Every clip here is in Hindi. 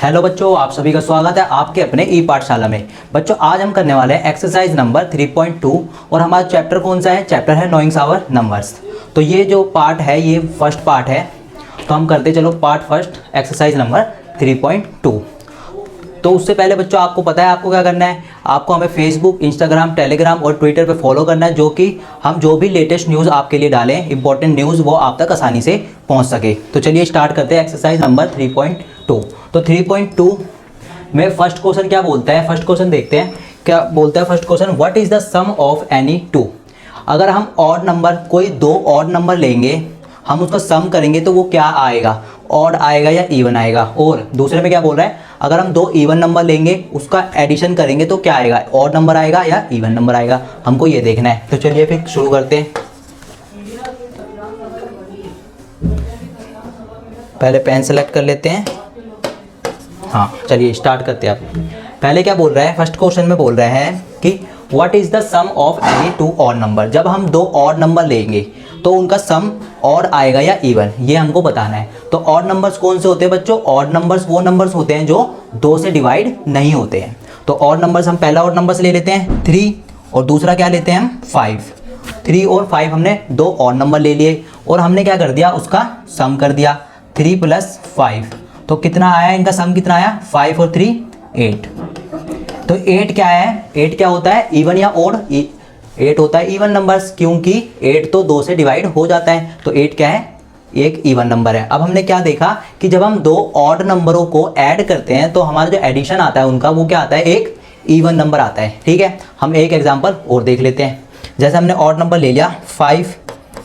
हेलो बच्चों, आप सभी का स्वागत है आपके अपने ई पाठशाला में। बच्चों आज हम करने वाले हैं एक्सरसाइज नंबर 3.2 और हमारा चैप्टर कौन सा है? चैप्टर है नोइंग आवर नंबर्स। तो ये जो पार्ट है ये फर्स्ट पार्ट है, तो हम करते चलो पार्ट फर्स्ट एक्सरसाइज नंबर 3.2। तो उससे पहले बच्चों आपको पता है आपको क्या करना है, आपको हमें फेसबुक, इंस्टाग्राम, टेलीग्राम और ट्विटर पे फॉलो करना है, जो कि हम जो भी लेटेस्ट न्यूज़ आपके लिए डालें, इंपॉर्टेंट न्यूज़, वो आप तक आसानी से पहुंच सके। तो चलिए स्टार्ट करते हैं एक्सरसाइज नंबर 3.2। तो 3.2 में फर्स्ट क्वेश्चन क्या बोलता है? फर्स्ट क्वेश्चन देखते हैं क्या बोलता है। First question, what is the sum of any two. अगर हम ऑड नंबर, कोई दो ऑड नंबर लेंगे, हम उसका सम करेंगे तो वो क्या आएगा? ऑड आएगा या इवन आएगा? और दूसरे में क्या बोल रहा है, अगर हम दो इवन नंबर लेंगे उसका एडिशन करेंगे तो क्या आएगा? ऑड नंबर आएगा या इवन नंबर आएगा? हमको ये देखना है। तो चलिए फिर शुरू करते हैं। पहले पेन सेलेक्ट कर लेते हैं। हाँ चलिए स्टार्ट करते हैं। आप पहले क्या बोल रहा है, फर्स्ट क्वेश्चन में बोल रहे हैं कि what is the sum of any two odd number. जब हम दो ऑड नंबर लेंगे तो उनका सम ऑड आएगा या इवन, ये हमको बताना है। तो ऑड नंबर्स कौन से होते हैं बच्चों? ऑड नंबर्स वो नंबर्स होते हैं जो दो से डिवाइड नहीं होते हैं। तो ऑड नंबर्स हम पहला ऑड नंबर्स ले लेते हैं 3 और दूसरा क्या लेते हैं हम 5। 3 और 5 हमने दो ऑड नंबर ले लिए और हमने क्या कर दिया, उसका सम कर दिया 3 + 5। तो कितना आया इनका सम? कितना आया? 5 और 3 8। तो 8 क्या है? 8 क्या होता है? इवन या ऑड? 8 होता है इवन नंबर्स, क्योंकि 8 तो 2 से डिवाइड हो जाता है। तो 8 क्या है? एक इवन नंबर है। अब हमने क्या देखा कि जब हम दो ऑड नंबरों को ऐड करते हैं तो हमारा जो एडिशन आता है उनका, वो क्या आता है? एक इवन नंबर आता है। ठीक है, हम एक एग्जांपल और देख लेते हैं। जैसे हमने ऑड नंबर ले लिया 5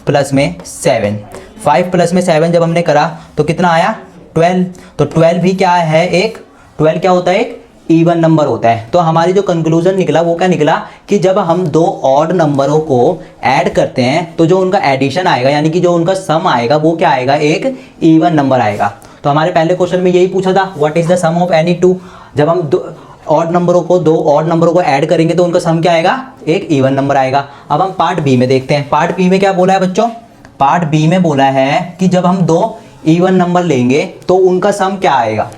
+ में 7। 5 + में 7 जब हमने करा तो कितना आया? 12। तो 12 भी क्या है? एक 12 क्या होता है? एक इवन नंबर होता है। तो हमारी जो कंक्लूजन निकला वो क्या निकला कि जब हम दो ऑड नंबरों को ऐड करते हैं तो जो उनका एडिशन आएगा, यानी कि जो उनका सम आएगा, वो क्या आएगा? एक इवन नंबर आएगा। तो हमारे पहले क्वेश्चन में यही पूछा था, what is the sum of any two. जब हम दो ऑड नंबरों को ऐड करेंगे तो उनका सम क्या आएगा? एक इवन नंबर आएगा। अब हम पार्ट बी में देखते हैं। पार्ट बी में क्या बोला है बच्चों? पार्ट बी में बोला है कि जब हम दो इवन नंबर लेंगे तो उनका सम क्या आएगा।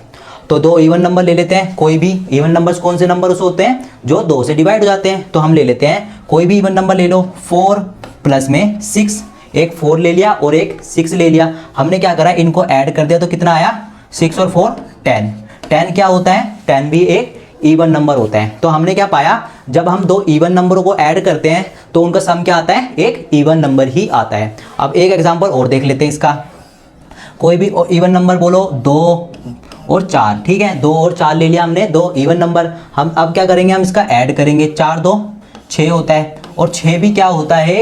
तो दो इवन नंबर ले लेते हैं, कोई भी इवन नंबर्स कौन से नंबर होते हैं? जो 2 से डिवाइड हो जाते हैं। तो हम ले लेते हैं कोई भी इवन नंबर ले लो। 4 + में 6, एक 4 ले लिया और एक 6 ले लिया। हमने क्या करा, इनको ऐड कर दिया तो कितना आया? 6 और 4 10। 10 क्या होता है? 10 भी एक इवन नंबर होता है। तो हमने क्या पाया, जब हम दो इवन नंबरों को ऐड करते हैं तो उनका सम क्या आता है? एक इवन नंबर ही आता है। अब एक एग्जाम्पल और देख लेते हैं इसका। कोई भी इवन नंबर बोलो, 2 और 4। ठीक है, 2 और 4 ले लिया हमने, दो इवन नंबर। हम अब क्या करेंगे, हम इसका ऐड करेंगे। 4 2 6 होता है और 6 भी क्या होता है?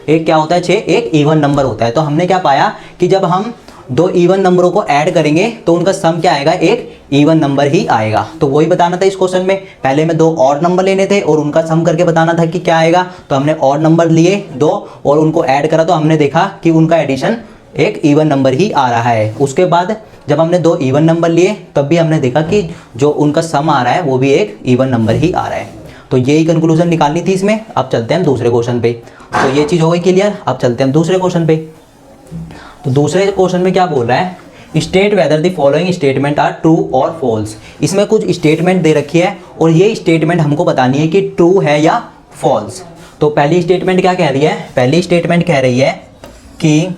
एक क्या होता है? 6 एक इवन नंबर होता है। तो हमने क्या पाया कि जब हम दो इवन नंबरों को ऐड करेंगे तो उनका सम क्या आएगा? एक इवन नंबर ही आएगा। तो वही बताना था इस क्वेश्चन में। पहले में दो ऑड नंबर लेने थे और उनका सम करके बताना था कि क्या आएगा। तो हमने ऑड नंबर लिए दो और उनको ऐड करा तो हमने देखा कि उनका एडिशन एक इवन नंबर ही आ रहा है। उसके बाद जब हमने दो इवन नंबर लिए तब भी हमने देखा कि जो उनका सम आ रहा है वो भी एक इवन नंबर ही आ रहा है। तो यही कंक्लूजन निकालनी थी इसमें। अब चलते हैं हम दूसरे क्वेश्चन पे। तो ये चीज़ हो गई क्लियर। अब चलते हैं हम दूसरे क्वेश्चन पे। तो दूसरे क्वेश्चन में क्या बोल रहा है, state whether the following statement are true और फॉल्स। इसमें कुछ स्टेटमेंट दे रखी है और ये स्टेटमेंट हमको बतानी है कि ट्रू है या फॉल्स। तो पहली स्टेटमेंट क्या कह रही है? पहली स्टेटमेंट कह रही है कि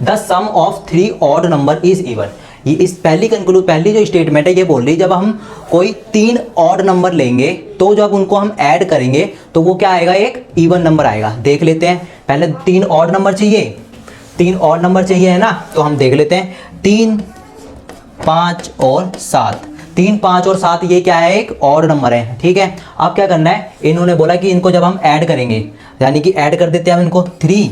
the sum of 3 odd number is even. ये इस पहली जो स्टेटमेंट है ये बोल रही है जब हम कोई 3 ऑड नंबर लेंगे तो जब उनको हम ऐड करेंगे तो वो क्या आएगा? एक इवन नंबर आएगा। देख लेते हैं। पहले 3 ऑड नंबर चाहिए, 3 ऑड नंबर चाहिए है ना। तो हम देख लेते हैं 3 5 और 7। 3 5 और 7 ये क्या है? एक ऑड नंबर है। ठीक है, अब क्या करना है, इन्होंने बोला कि इनको जब हम ऐड करेंगे, यानी कि ऐड कर देते हैं हम इनको 3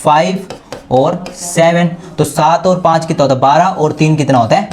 5 और 7। तो 7 और 5 कितना होता है? 12 और 3 कितना होता है?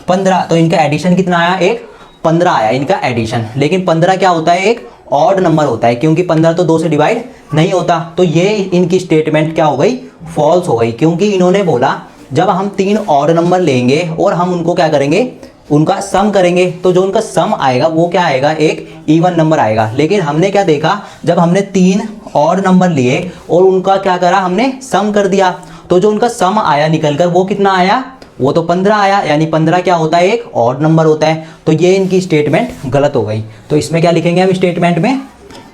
15। तो इनका एडिशन कितना आया? एक 15 आया इनका एडिशन। लेकिन 15 क्या होता है? एक ऑड नंबर होता है, क्योंकि 15 तो 2 से डिवाइड नहीं होता। तो ये इनकी स्टेटमेंट क्या हो गई? फॉल्स हो गई, क्योंकि इन्होंने बोला जब हम 3 ऑड नंबर लेंगे और हम उनको क्या करेंगे, उनका सम करेंगे तो जो उनका सम आएगा वो क्या आएगा? एक इवन नंबर आएगा। लेकिन हमने क्या देखा, जब हमने 3 ऑड नंबर लिए और उनका क्या करा, हमने सम कर दिया तो जो उनका सम आया निकल कर वो कितना आया? वो तो 15 आया, यानी 15 क्या होता है, एक ऑड नंबर होता है। तो ये इनकी स्टेटमेंट गलत हो गई। तो इसमें क्या लिखेंगे हम स्टेटमेंट में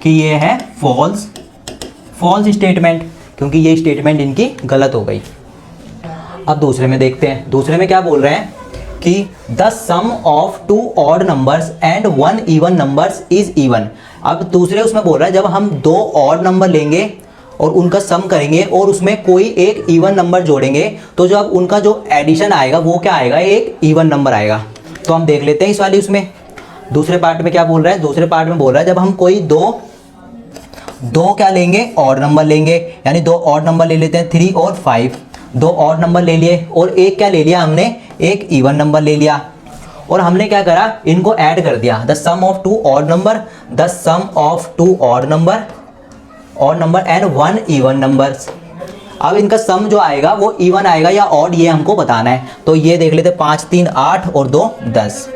कि ये है फॉल्स स्टेटमेंट, क्योंकि ये स्टेटमेंट इनकी गलत हो गई। अब दूसरे में देखते हैं, दूसरे में क्या बोल रहे हैं कि the sum of 2 odd numbers and 1 even numbers is even. अब दूसरे उसमें बोल रहा है जब हम 2 ऑड नंबर लेंगे और उनका सम करेंगे और उसमें कोई एक इवन नंबर जोड़ेंगे, तो जब उनका जो एडिशन आएगा वो क्या आएगा, एक इवन नंबर आएगा। तो हम देख लेते हैं इस वाली उसमें दूसरे पार्ट में क्या बोल रहा है। दूसरे पार्ट में बोल रहा है जब हम कोई दो क्या लेंगे, ऑड नंबर लेंगे, यानी 2 ऑड नंबर ले लेते हैं 3 और 5। 2 ऑड नंबर ले लिए और एक क्या ले लिया हमने, एक इवन नंबर ले लिया, और हमने क्या करा, इनको ऐड कर दिया। The sum of 2 odd number, the sum of 2 odd number and 1 even numbers. अब इनका सम जो आएगा वो इवन आएगा या ऑड, ये हमको बताना है। तो ये देख लेते, 5 3 8 और 2 10।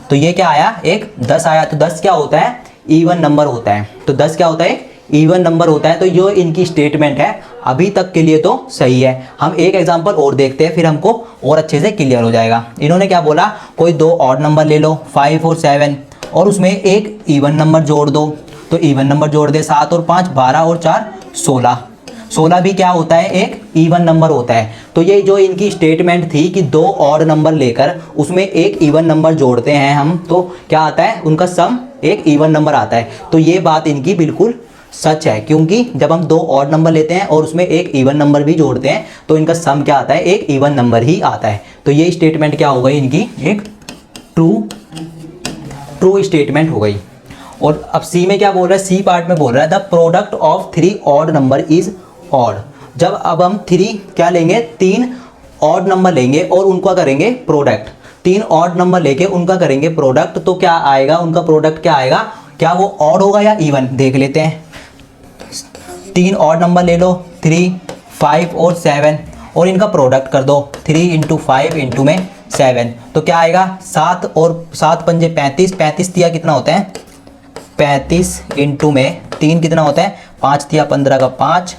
तो ये क्या आया, एक 10 आया। तो 10 क्या होता है, इवन नंबर होता है। तो 10 क्या होता है, इवन नंबर होता है। तो जो इनकी स्टेटमेंट है अभी तक के लिए तो सही है। हम एक एग्जांपल और देखते हैं, फिर हमको और अच्छे से क्लियर हो जाएगा। इन्होंने क्या बोला, कोई 2 ऑड नंबर ले लो 5 और 7 और उसमें एक इवन नंबर जोड़ दो। तो इवन नंबर जोड़ दे, 7 और 5 12 और 4 16। 16 भी क्या होता है, एक इवन नंबर होता है। तो ये जो इनकी स्टेटमेंट थी कि 2 ऑड नंबर लेकर उसमें एक इवन नंबर जोड़ते हैं हम, तो क्या आता है, उनका सम एक इवन नंबर आता है। तो ये बात इनकी बिल्कुल सच है, क्योंकि जब हम 2 ऑड नंबर लेते हैं और उसमें एक इवन नंबर भी जोड़ते हैं तो इनका सम क्या आता है, एक इवन नंबर ही आता है। तो ये स्टेटमेंट क्या हो गई इनकी, एक ट्रू स्टेटमेंट हो गई। और अब सी में क्या बोल रहा है, सी पार्ट में बोल रहा है the product of 3 odd number is odd. जब अब हम 3 क्या लेंगे, 3 ऑड नंबर लेंगे और उनका करेंगे प्रोडक्ट। 3 ऑड नंबर लेके उनका करेंगे प्रोडक्ट, तो क्या आएगा, उनका प्रोडक्ट क्या आएगा, क्या वो ऑड होगा या इवन, देख लेते हैं। 3 ऑड नंबर ले लो 3 5 और 7 और इनका प्रोडक्ट कर दो 3 इंटू 5 इंटू में 7। तो क्या आएगा, 7 और 7 पंजे 35, 35 दिया कितना होता है 35 इंटू में 3 कितना होता है 5 दिया 15 का 5,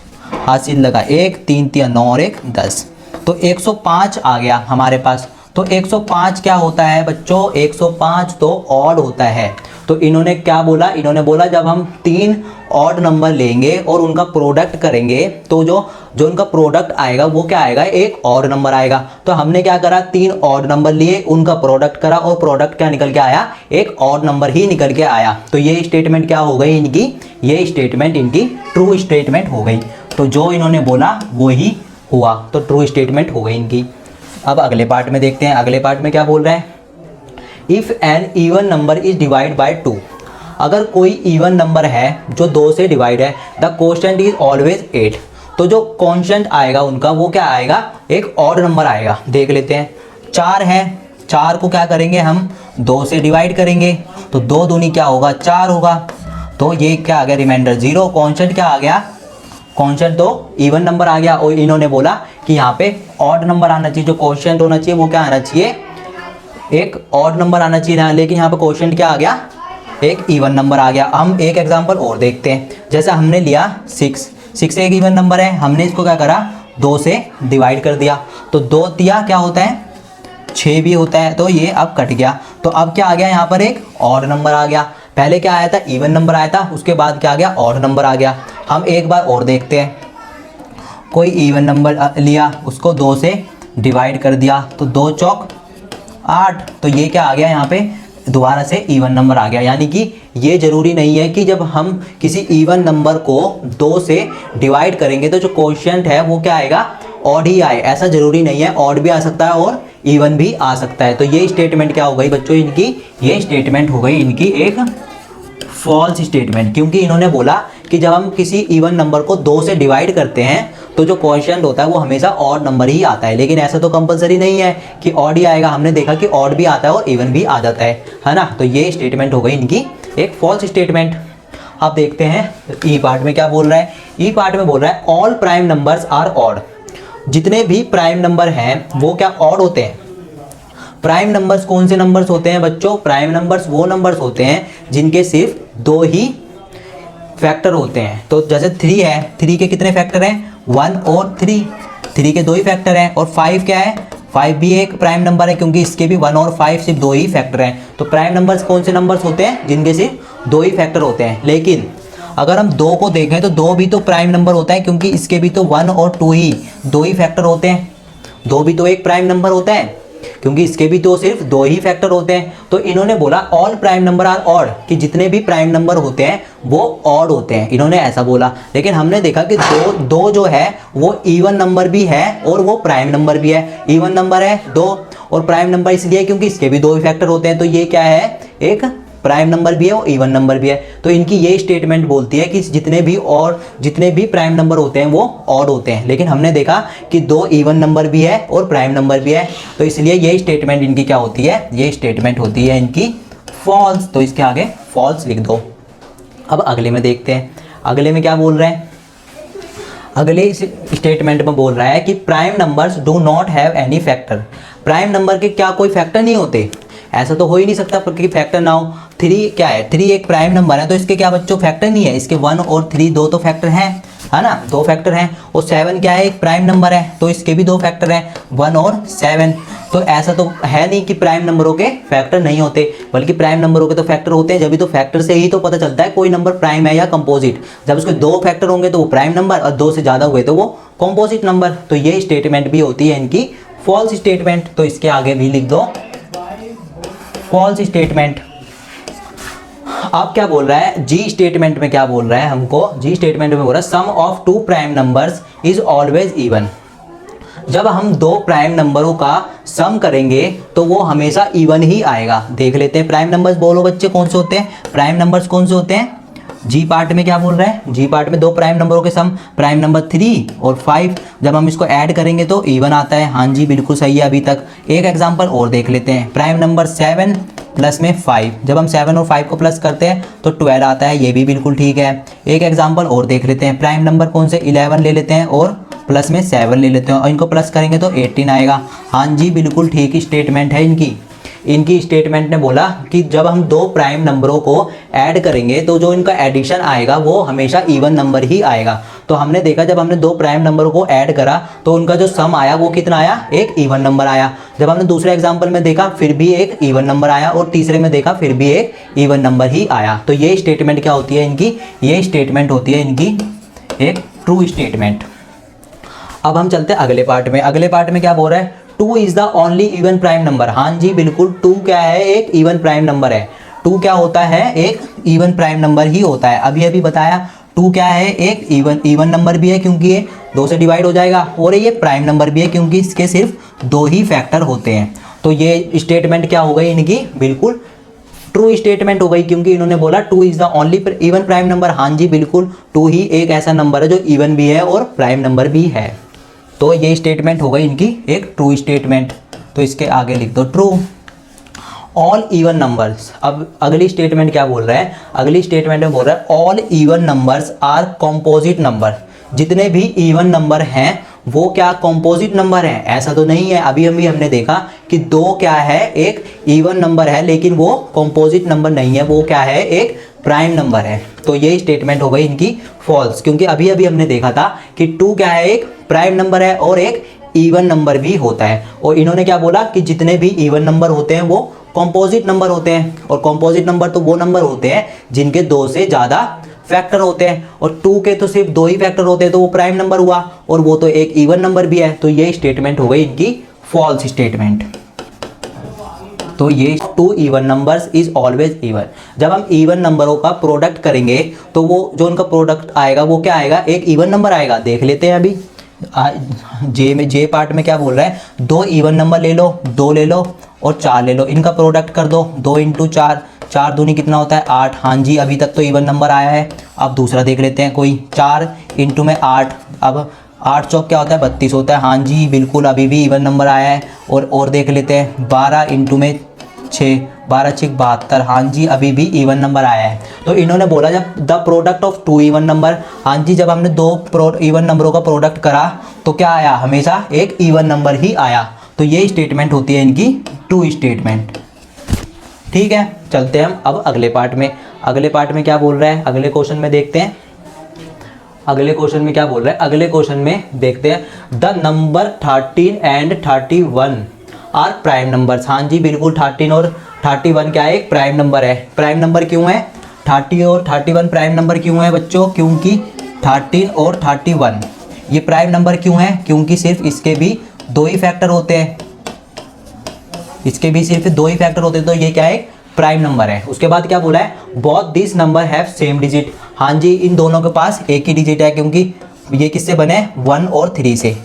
हासिल लगा 1, 3 दिया 9 और 1 10। तो 105 आ गया हमारे पास। तो 105 क्या होता है बच्चों, 105 तो ऑड होता है। तो इन्होंने क्या बोला, इन्होंने बोला जब हम 3 ऑड नंबर लेंगे और उनका प्रोडक्ट करेंगे तो जो उनका प्रोडक्ट आएगा वो क्या आएगा, एक ऑड नंबर आएगा। तो हमने क्या करा, 3 ऑड नंबर लिए, उनका प्रोडक्ट करा और प्रोडक्ट क्या निकल के आया, एक ऑड नंबर ही निकल के आया। तो ये स्टेटमेंट क्या हो गई इनकी, ये स्टेटमेंट इनकी ट्रू स्टेटमेंट हो गई। तो जो इन्होंने बोला वो ही हुआ, तो ट्रू स्टेटमेंट हो गई इनकी। अब अगले पार्ट में देखते हैं, अगले पार्ट में क्या बोल रहे हैं, if an even number is divide by 2। अगर कोई इवन नंबर है जो 2 से डिवाइड है, द कोशेंट इज ऑलवेज 8। तो जो कोशेंट आएगा उनका वो क्या आएगा, एक ऑड नंबर आएगा। देख लेते हैं, 4 है, 4 को क्या करेंगे हम 2 से डिवाइड करेंगे, तो 2 दूनी क्या होगा 4 होगा। तो ये क्या आ गया, रिमाइंडर 0। कोशेंट क्या आ गया, कोशेंट तो इवन नंबर आ गया। और इन्होंने बोला कि यहाँ पे ऑड नंबर आना चाहिए, जो कोशेंट होना चाहिए वो क्या आना चाहिए, एक ऑड नंबर आना चाहिए। लेकिन यहाँ पे कोशेंट क्या आ गया, एक इवन नंबर आ गया। हम एक एग्जांपल और देखते हैं, जैसे हमने लिया 6 एक इवन नंबर है, हमने इसको क्या करा 2 से डिवाइड कर दिया, तो 2 दिया क्या होता है 6 भी होता है। तो ये अब कट गया, तो अब क्या आ गया यहाँ पर, एक ऑड नंबर आ गया। पहले क्या आया था, इवन नंबर आया था, उसके बाद क्या आ गया, ऑड नंबर आ गया। हम एक बार और देखते हैं, कोई इवन नंबर लिया, उसको 2 से डिवाइड कर दिया, तो 2 चौक 8। तो ये क्या आ गया, यहाँ पे दोबारा से इवन नंबर आ गया। यानी कि ये ज़रूरी नहीं है कि जब हम किसी इवन नंबर को 2 से डिवाइड करेंगे तो जो कोशेंट है वो क्या आएगा, ऑड ही आए, ऐसा ज़रूरी नहीं है। ऑड भी आ सकता है और इवन भी आ सकता है। तो ये स्टेटमेंट क्या हो गई बच्चों इनकी, ये स्टेटमेंट हो गई इनकी एक फॉल्स स्टेटमेंट, क्योंकि इन्होंने बोला कि जब हम किसी इवन नंबर को 2 से डिवाइड करते हैं तो जो कोशेंट होता है वो हमेशा ऑड नंबर ही आता है। लेकिन ऐसा तो कंपलसरी नहीं है कि ऑड ही आएगा, हमने देखा कि ऑड भी आता है और इवन भी आ जाता है ना। तो ये स्टेटमेंट हो गई इनकी एक फॉल्स स्टेटमेंट। अब देखते हैं ई पार्ट में क्या बोल रहा है। ई पार्ट में बोल रहा है all prime numbers are odd. जितने भी प्राइम नंबर हैं वो क्या ऑड होते हैं। प्राइम नंबर्स कौन से नंबर्स होते हैं बच्चों, प्राइम नंबर्स वो नंबर्स होते हैं जिनके सिर्फ 2 ही फैक्टर होते हैं। तो जैसे 3 है, 3 के कितने फैक्टर हैं 1 और 3, 3 के 2 ही फैक्टर हैं। और 5 क्या है, 5 भी एक प्राइम नंबर है क्योंकि इसके भी 1 और 5 सिर्फ 2 ही फैक्टर हैं। तो प्राइम नंबर्स कौन से नंबर्स होते हैं जिनके सिर्फ 2 ही फैक्टर होते हैं। लेकिन अगर हम 2 को देखें तो 2 भी तो प्राइम नंबर होता है क्योंकि इसके भी तो 1 और 2 ही 2 ही फैक्टर होते हैं। 2 भी तो एक प्राइम नंबर होता है क्योंकि इसके भी तो सिर्फ 2 ही फैक्टर होते हैं। तो इन्होंने बोला all prime number are odd, कि जितने भी प्राइम नंबर होते हैं वो ऑड होते हैं, इन्होंने ऐसा बोला। लेकिन हमने देखा कि दो जो है वो इवन नंबर भी है और वो प्राइम नंबर भी है। इवन नंबर है 2 और प्राइम नंबर इसलिए क्योंकि इसके भी 2 ही फैक्टर होते हैं। तो ये क्या है, एक प्राइम नंबर भी है और इवन नंबर भी है। तो इनकी ये स्टेटमेंट बोलती है कि जितने भी प्राइम नंबर होते हैं वो ऑड होते हैं। लेकिन हमने देखा कि 2 इवन नंबर भी है और प्राइम नंबर भी है, तो इसलिए ये स्टेटमेंट इनकी क्या होती है, ये स्टेटमेंट होती है इनकी फॉल्स। तो इसके आगे फॉल्स लिख दो। अब अगले में देखते हैं, अगले में क्या बोल रहे हैं। अगले स्टेटमेंट में बोल रहा है कि prime numbers do not have any factor. Prime number के क्या कोई फैक्टर नहीं होते, ऐसा तो हो ही नहीं सकता क्योंकि फैक्टर ना हो। 3 क्या है, 3 एक प्राइम नंबर है तो इसके क्या बच्चों फैक्टर नहीं है, इसके 1 और 3 2 तो फैक्टर हैं, है ना, 2 फैक्टर हैं। और 7 क्या है, एक प्राइम नंबर है तो इसके भी 2 फैक्टर हैं, 1 और 7। तो ऐसा तो है नहीं कि प्राइम नंबरों के फैक्टर नहीं होते, बल्कि प्राइम नंबरों के तो फैक्टर होते हैं। जब भी तो फैक्टर से ही तो पता चलता है कोई नंबर प्राइम है या कंपोजिट। जब उसके 2 फैक्टर होंगे तो वो प्राइम नंबर और 2 से ज़्यादा हुए तो वो कंपोजिट नंबर। तो ये स्टेटमेंट भी होती है इनकी फॉल्स स्टेटमेंट। तो इसके आगे भी लिख दो फॉल्स स्टेटमेंट। अब क्या बोल रहा है, जी स्टेटमेंट में क्या बोल रहा है हमको, जी स्टेटमेंट में बोल रहा है sum of 2 prime numbers is always even. जब हम 2 प्राइम नंबरों का सम करेंगे तो वो हमेशा इवन ही आएगा। देख लेते हैं प्राइम नंबर्स, बोलो बच्चे कौन से होते हैं, प्राइम नंबर्स कौन से होते हैं। जी पार्ट में क्या बोल रहा है, जी पार्ट में 2 प्राइम नंबरों के सम, प्राइम नंबर 3 और 5, जब हम इसको ऐड करेंगे तो इवन आता है। हाँ जी बिल्कुल सही है अभी तक। एक एग्जांपल और देख लेते हैं, प्राइम नंबर 7 प्लस में 5, जब हम 7 और 5 को प्लस करते हैं तो 12 आता है, ये भी बिल्कुल ठीक है। एक एग्जांपल और देख लेते हैं, प्राइम नंबर कौन से 11 ले लेते हैं और प्लस में 7 ले लेते हैं और इनको प्लस करेंगे तो 18 आएगा। हाँ जी बिल्कुल ठीक स्टेटमेंट है इनकी स्टेटमेंट ने बोला कि जब हम 2 प्राइम नंबरों को ऐड करेंगे तो जो इनका एडिशन आएगा वो हमेशा इवन नंबर ही आएगा। तो हमने देखा जब हमने 2 प्राइम नंबरों को ऐड करा तो उनका जो सम आया वो कितना आया, एक इवन नंबर आया। जब हमने दूसरे एग्जांपल में देखा फिर भी एक इवन नंबर आया और तीसरे में देखा फिर भी एक इवन नंबर ही आया। तो ये स्टेटमेंट क्या होती है इनकी, ये स्टेटमेंट होती है इनकी एक ट्रू स्टेटमेंट। अब हम चलते हैं अगले पार्ट में। अगले पार्ट में क्या बोल रहा है, 2 is the only even prime number. हाँ जी बिल्कुल, 2 क्या है, एक इवन प्राइम नंबर है। 2 क्या होता है, एक इवन प्राइम नंबर ही होता है। अभी बताया 2 क्या है, एक इवन नंबर भी है क्योंकि ये 2 से डिवाइड हो जाएगा, और ये प्राइम नंबर भी है क्योंकि इसके सिर्फ 2 ही फैक्टर होते हैं। तो ये स्टेटमेंट क्या हो गई इनकी, बिल्कुल ट्रू स्टेटमेंट हो गई क्योंकि इन्होंने बोला 2 is the only even prime number. हाँ जी बिल्कुल, 2 ही एक ऐसा नंबर है जो इवन भी है और प्राइम नंबर भी है। तो ये स्टेटमेंट हो गई इनकी एक ट्रू स्टेटमेंट। तो इसके आगे लिख दो ट्रू ऑल इवन नंबर्स। अब अगली स्टेटमेंट क्या बोल रहा है, अगली स्टेटमेंट में बोल रहा है all even numbers are composite number. जितने भी इवन नंबर हैं वो क्या कॉम्पोजिट नंबर हैं, ऐसा तो नहीं है। अभी हमने देखा कि 2 क्या है, एक इवन नंबर है लेकिन वो कॉम्पोजिट नंबर नहीं है, वो क्या है, एक प्राइम नंबर है। तो ये स्टेटमेंट हो गई इनकी फॉल्स क्योंकि अभी हमने देखा था कि 2 क्या है, एक प्राइम नंबर है और एक इवन नंबर भी होता है। और इन्होंने क्या बोला कि जितने भी इवन नंबर होते हैं वो कॉम्पोजिट नंबर होते हैं, और कॉम्पोजिट नंबर तो वो नंबर होते हैं जिनके 2 से ज़्यादा फैक्टर होते हैं, और 2 के तो सिर्फ 2 ही फैक्टर होते हैं तो वो प्राइम नंबर हुआ, और वो तो एक इवन नंबर भी है। तो ये स्टेटमेंट हो गई इनकी फॉल्स स्टेटमेंट। तो ये 2 even numbers is always even. जब हम इवन नंबरों का प्रोडक्ट करेंगे तो वो जो उनका प्रोडक्ट आएगा वो क्या आएगा, एक इवन नंबर आएगा। देख लेते हैं अभी जे पार्ट में क्या बोल रहा है, 2 इवन नंबर ले लो, 2 ले लो और 4 ले लो, इनका प्रोडक्ट कर दो। 2 × 4, 4 दूनी कितना होता है, 8। हाँ जी अभी तक तो इवन नंबर आया है। अब दूसरा देख लेते हैं कोई, 4 × में 8, अब 8 चौक क्या होता है, 32 होता है। हाँ जी बिल्कुल अभी भी इवन नंबर आया है। और देख लेते हैं 12 × में 6, 12 × 72। हाँ जी अभी भी इवन नंबर आया है। तो इन्होंने बोला जब the product of 2 even number, हाँ जी जब हमने 2 इवन नंबरों का प्रोडक्ट करा तो क्या आया, हमेशा एक इवन नंबर ही आया। तो ये स्टेटमेंट होती है इनकी ट्रू स्टेटमेंट। ठीक है, चलते हैं हम अब अगले पार्ट में। अगले पार्ट में क्या बोल रहा है, अगले क्वेश्चन में देखते हैं। अगले क्वेश्चन में क्या बोल रहा है, अगले क्वेश्चन में देखते हैं the number 13 and 31 are prime numbers. हाँ जी बिल्कुल, 13 और 31 क्या है, एक प्राइम नंबर है। प्राइम नंबर क्यों है, 30 और 31 प्राइम नंबर क्यों है बच्चों, क्योंकि 13 और 31 ये प्राइम नंबर क्यों है, क्योंकि सिर्फ इसके भी दो ही फैक्टर होते हैं, इसके भी सिर्फ दो ही फैक्टर होते हैं, तो ये क्या है, प्राइम नंबर है। उसके बाद क्या बोला है, both this number have same digit. हाँ जी, इन दोनों के पास एक ही डिजिट है, क्योंकि ये किससे बने, 1 और 3 से,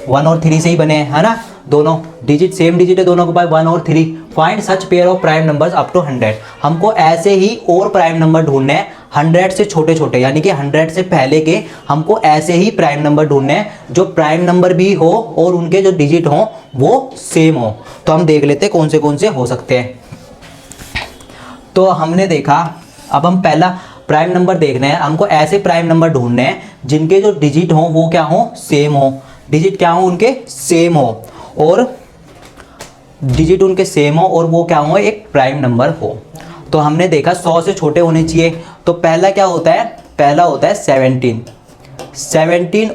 1 और 3 से ही बने हैं, है ना, दोनों डिजिट सेम डिजिट है दोनों के पास 1 और 3। Find such pair of prime numbers up to 100। हमको ऐसे ही और प्राइम नंबर ढूंढने हैं 100 से छोटे छोटे, यानी कि 100 से पहले के हमको ऐसे ही प्राइम नंबर ढूंढने हैं जो प्राइम नंबर भी हो और उनके जो डिजिट हो वो सेम हो। तो हम देख लेते हैं कौन से हो सकते हैं। तो हमने देखा, अब हम पहला प्राइम नंबर देख रहे हैं, हमको ऐसे प्राइम नंबर ढूंढने हैं जिनके जो डिजिट हो वो क्या हो, सेम हो, डिजिट क्या हो उनके सेम हो, और डिजिट उनके सेम हो और वो क्या हो, एक प्राइम नंबर हो। तो हमने देखा 100 से छोटे होने चाहिए। तो पहला क्या होता है, पहला होता है 17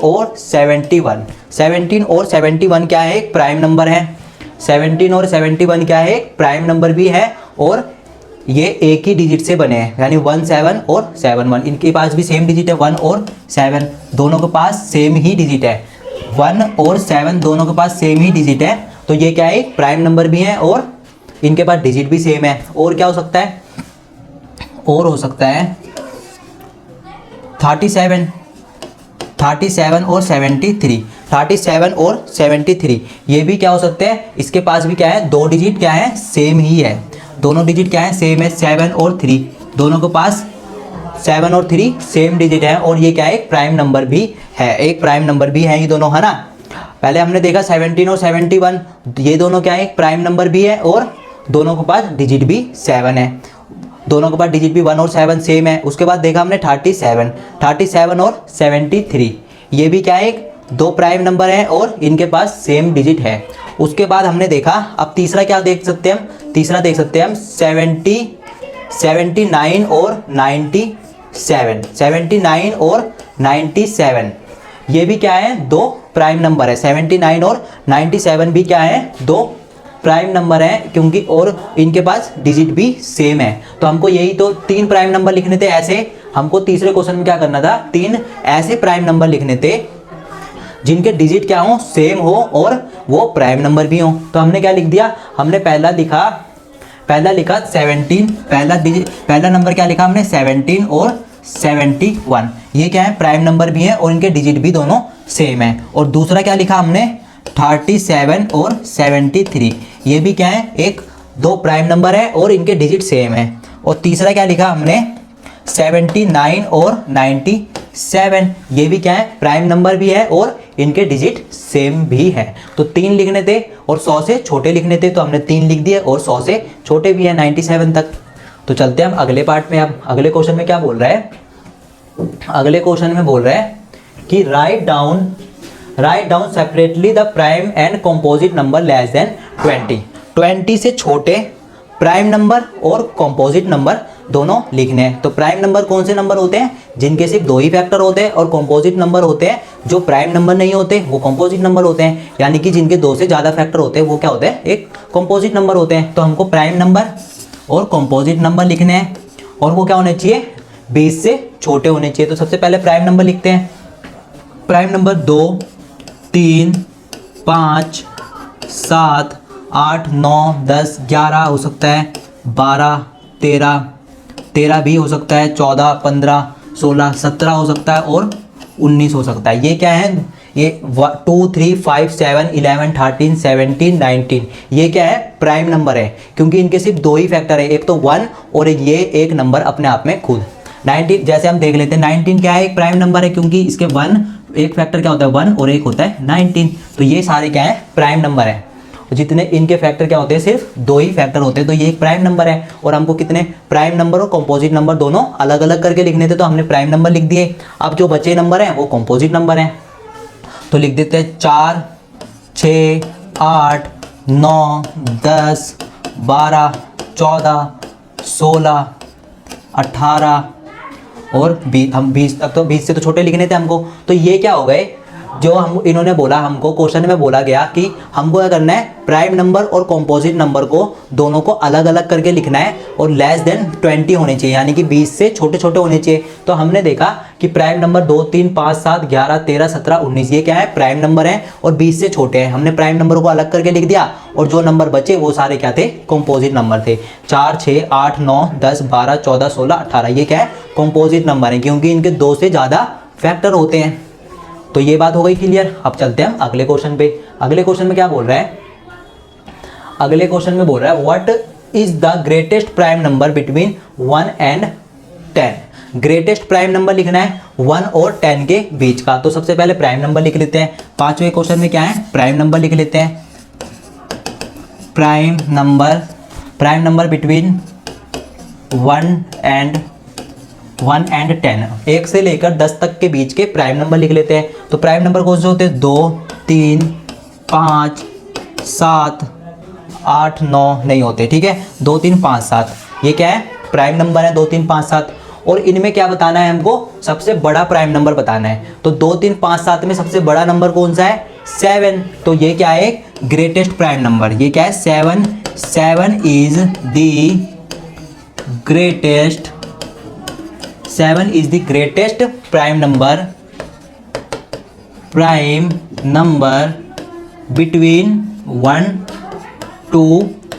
और 71। 17 और 71 क्या है, एक प्राइम नंबर है। 17 और 71 क्या है, एक प्राइम नंबर भी है, और ये एक ही डिजिट से बने हैं, यानी 17 और 71। इनके पास भी सेम डिजिट है, 1 और 7 दोनों के पास सेम ही डिजिट है, 1 और 7 दोनों के पास सेम ही डिजिट है। तो ये क्या है, प्राइम नंबर भी है और इनके पास डिजिट भी सेम है। और क्या हो सकता है, और हो सकता है 37 और 73, 37 और 73 ये भी क्या हो सकते हैं, इसके पास भी क्या है, दो डिजिट क्या है, सेम ही है, दोनों डिजिट क्या है, सेम है, 7 और 3 दोनों के पास 7 और 3 सेम डिजिट है, और ये क्या है, एक प्राइम नंबर भी है, एक प्राइम नंबर भी है ये दोनों, है ना। पहले हमने देखा 17 और 71 ये दोनों क्या है, एक प्राइम नंबर भी है और दोनों के पास डिजिट भी 7 है, दोनों के पास डिजिट भी 1 और 7 सेम है। उसके बाद देखा हमने 37 और 73 ये भी क्या है, एक दो प्राइम नंबर है और इनके पास सेम डिजिट है। उसके बाद हमने देखा, अब तीसरा क्या देख सकते हैं हम, तीसरा देख सकते हैं हम 79 और 97, 79 और 97 ये भी क्या है, दो प्राइम नंबर है। 79 और 97 भी क्या है, दो प्राइम नंबर है, क्योंकि और इनके पास डिजिट भी सेम है। तो हमको यही तो 3 प्राइम नंबर लिखने थे ऐसे, हमको तीसरे क्वेश्चन में क्या करना था, 3 ऐसे प्राइम नंबर लिखने थे जिनके डिजिट क्या हो, सेम हो और वो प्राइम नंबर भी हो। तो हमने क्या लिख दिया, हमने पहला लिखा 17, पहला नंबर क्या लिखा हमने, 17 और 71 ये क्या है, प्राइम नंबर भी है और इनके डिजिट भी दोनों सेम है। और दूसरा क्या लिखा हमने, 37 और 73 ये भी क्या है, एक दो प्राइम नंबर है और इनके डिजिट सेम है। और तीसरा क्या लिखा हमने, 79 और 97 ये भी क्या है, प्राइम नंबर भी है और इनके डिजिट सेम भी है। तो 3 लिखने थे और 100 से छोटे लिखने थे, तो हमने 3 लिख दिए, और 100 से छोटे भी है 97 तक। तो चलते हैं हम अगले पार्ट में। अब अगले क्वेश्चन में क्या बोल रहा है, अगले क्वेश्चन में बोल रहा है कि write down separately the prime and composite number less than 20 से छोटे प्राइम नंबर और कंपोजिट नंबर दोनों लिखने हैं। तो प्राइम नंबर कौन से नंबर होते हैं, जिनके सिर्फ दो ही फैक्टर होते हैं, और कंपोजिट नंबर होते हैं जो प्राइम नंबर नहीं होते, वो कंपोजिट नंबर होते हैं, यानी कि जिनके 2 से ज़्यादा फैक्टर होते हैं वो क्या होते हैं, एक कंपोजिट नंबर होते हैं। तो हमको प्राइम नंबर और कंपोजिट नंबर लिखने हैं, और वो क्या होने चाहिए, 20 से छोटे होने चाहिए। तो सबसे पहले प्राइम नंबर लिखते हैं, प्राइम नंबर 2, 3, 5, 7, 8, 9, 10, 11 हो सकता है, 12, 13 भी हो सकता है, 14, 15, 16, 17 हो सकता है, और 19 हो सकता है। ये क्या है, ये 2, 3, 5, 7, 11, 13, 17, 19 ये क्या है, प्राइम नंबर है, क्योंकि इनके सिर्फ दो ही फैक्टर है, एक तो 1 और ये एक नंबर अपने आप में खुद। 19 जैसे हम देख लेते हैं, 19 क्या है, एक प्राइम नंबर है, क्योंकि इसके 1 एक फैक्टर क्या होता है, 1 और एक होता है 19। तो ये सारे क्या है, प्राइम नंबर है। जितने इनके फैक्टर क्या होते हैं, सिर्फ दो ही फैक्टर होते हैं, तो ये एक प्राइम नंबर है। और हमको कितने प्राइम नंबर और कंपोजिट नंबर दोनों अलग अलग करके लिखने थे, तो हमने प्राइम नंबर लिख दिए। अब जो बचे नंबर हैं वो कंपोजिट नंबर हैं, तो लिख देते हैं 4, 6, 8, 9, 10, 12, 14, 16, 18, और 20, हम 20 तक तो 20 से तो छोटे लिखने थे हमको, तो ये क्या हो गए जो हम इन्होंने बोला, हमको क्वेश्चन में बोला गया कि हमको क्या करना है, प्राइम नंबर और कॉम्पोजिट नंबर को दोनों को अलग अलग करके लिखना है और लेस देन 20 होने चाहिए, यानी कि 20 से छोटे छोटे होने चाहिए। तो हमने देखा कि प्राइम नंबर 2, 3, 5, 7, 11, 13, 17, 19 ये क्या है, प्राइम नंबर है और 20 से छोटे हैं। हमने प्राइम नंबर को अलग करके लिख दिया और जो नंबर बचे वो सारे क्या थे, कॉम्पोजिट नंबर थे। 4, 6, 8, 9, 10, 12, 14, 16, 18 ये क्या है, कॉम्पोजिट नंबर है, क्योंकि इनके 2 से ज़्यादा फैक्टर होते हैं। तो ये बात हो गई क्लियर। अब चलते हैं हम अगले क्वेश्चन पे। अगले क्वेश्चन में क्या बोल रहा है, अगले क्वेश्चन में बोल रहा है what is the greatest prime number between 1 and 10। Greatest prime number लिखना है 1 और 10 के बीच का। तो सबसे पहले प्राइम नंबर लिख लेते हैं। पांचवें क्वेश्चन में क्या है, प्राइम नंबर लिख लेते हैं। प्राइम नंबर बिटवीन 1 एंड 10, 1 से लेकर 10 तक के बीच के प्राइम नंबर लिख लेते हैं। तो प्राइम नंबर कौन से होते हैं, 2, 3, 5, 7, 8, 9 नहीं होते, ठीक है। 2, 3, 5, 7 ये क्या है, प्राइम नंबर है 2, 3, 5, 7। और इनमें क्या बताना है हमको, सबसे बड़ा प्राइम नंबर बताना है। तो 2, 3, 5, 7 में सबसे बड़ा नंबर कौन सा है, 7। तो ये क्या है, ग्रेटेस्ट प्राइम नंबर, ये क्या है 7। 7 is the greatest prime number between 1 to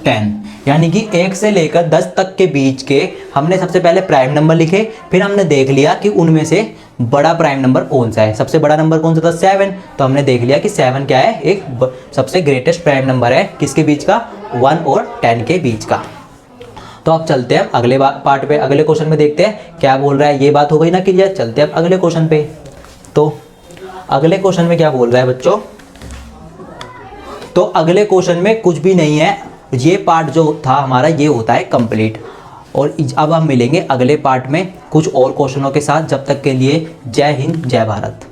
10, यानी कि 1 से लेकर 10 तक के बीच के हमने सबसे पहले प्राइम नंबर लिखे, फिर हमने देख लिया कि उनमें से बड़ा प्राइम नंबर कौन सा है। सबसे बड़ा नंबर कौन सा था, 7। तो हमने देख लिया कि 7 क्या है, एक सबसे ग्रेटेस्ट प्राइम नंबर है, किसके बीच का, 1 और 10 के बीच का। तो अब चलते हैं अगले पार्ट पे, अगले क्वेश्चन में देखते हैं क्या बोल रहा है। ये बात हो गई ना क्लियर। चलते हैं अब अगले क्वेश्चन पे। तो अगले क्वेश्चन में क्या बोल रहा है बच्चों, तो अगले क्वेश्चन में कुछ भी नहीं है, ये पार्ट जो था हमारा ये होता है कंप्लीट। और अब हम मिलेंगे अगले पार्ट में कुछ और क्वेश्चनों के साथ। जब तक के लिए जय हिंद, जय भारत।